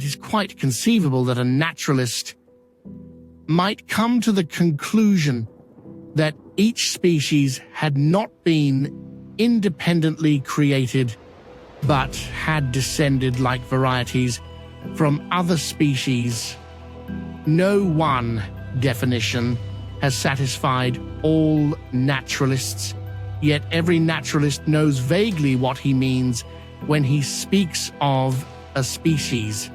is quite conceivable that a naturalist might come to the conclusion that each species had not been independently created, but had descended like varieties from other species. No one definition has satisfied all naturalists, yet every naturalist knows vaguely what he means when he speaks of a species.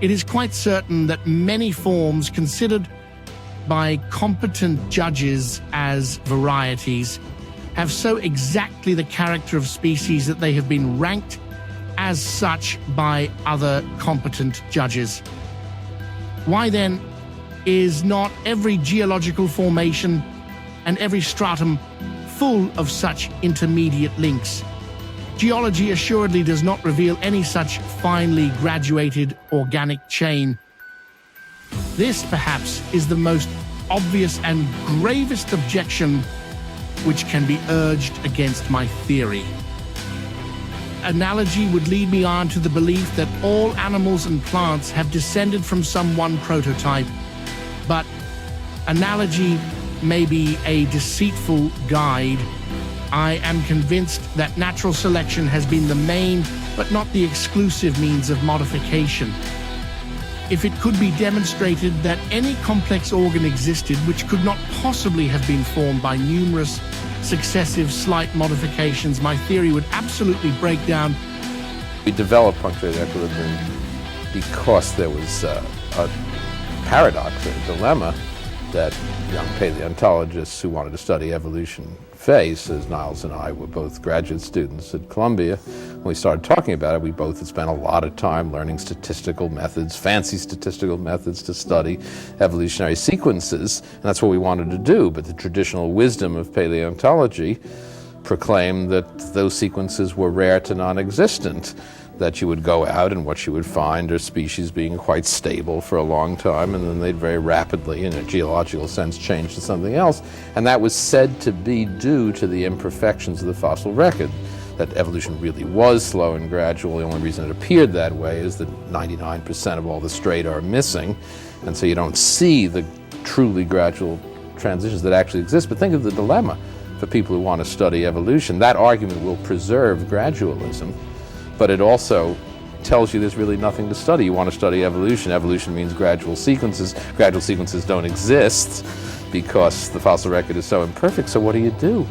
It is quite certain that many forms considered by competent judges as varieties have so exactly the character of species that they have been ranked as such by other competent judges. Why then is not every geological formation and every stratum full of such intermediate links? Geology assuredly does not reveal any such finely graduated organic chain. This, perhaps, is the most obvious and gravest objection which can be urged against my theory. Analogy would lead me on to the belief that all animals and plants have descended from some one prototype, but analogy may be a deceitful guide. I am convinced that natural selection has been the main, but not the exclusive means of modification. If it could be demonstrated that any complex organ existed which could not possibly have been formed by numerous successive slight modifications, my theory would absolutely break down. We developed punctuated equilibrium because there was a paradox, a dilemma that young paleontologists who wanted to study evolution face, as Niles and I were both graduate students at Columbia. When we started talking about it, we both had spent a lot of time learning statistical methods, fancy statistical methods to study evolutionary sequences, and that's what we wanted to do. But the traditional wisdom of paleontology proclaimed that those sequences were rare to non-existent, that you would go out and what you would find are species being quite stable for a long time, and then they'd very rapidly, in a geological sense, change to something else. And that was said to be due to the imperfections of the fossil record, that evolution really was slow and gradual. The only reason it appeared that way is that 99% of all the strata are missing, and so you don't see the truly gradual transitions that actually exist. But think of the dilemma for people who want to study evolution. That argument will preserve gradualism, but it also tells you there's really nothing to study. You want to study evolution. Evolution means gradual sequences. Gradual sequences don't exist because the fossil record is so imperfect, so what do?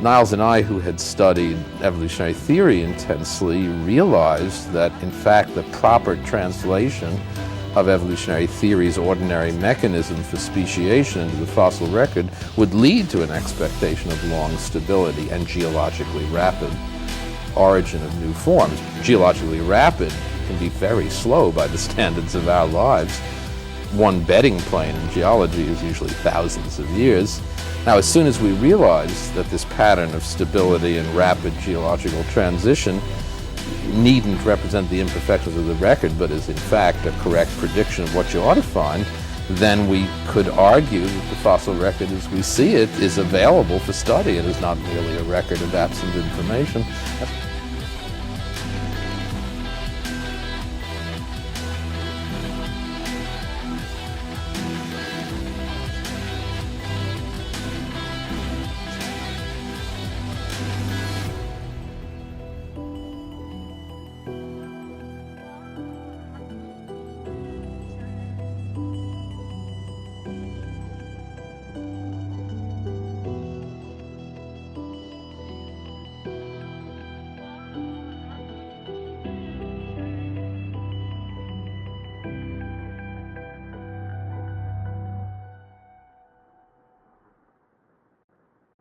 Niles and I, who had studied evolutionary theory intensely, realized that, in fact, the proper translation of evolutionary theory's ordinary mechanism for speciation into the fossil record would lead to an expectation of long stability and geologically rapid origin of new forms. Geologically rapid can be very slow by the standards of our lives. One bedding plane in geology is usually thousands of years. Now, as soon as we realize that this pattern of stability and rapid geological transition needn't represent the imperfections of the record, but is in fact a correct prediction of what you ought to find, then we could argue that the fossil record as we see it is available for study. It is not merely a record of absent information.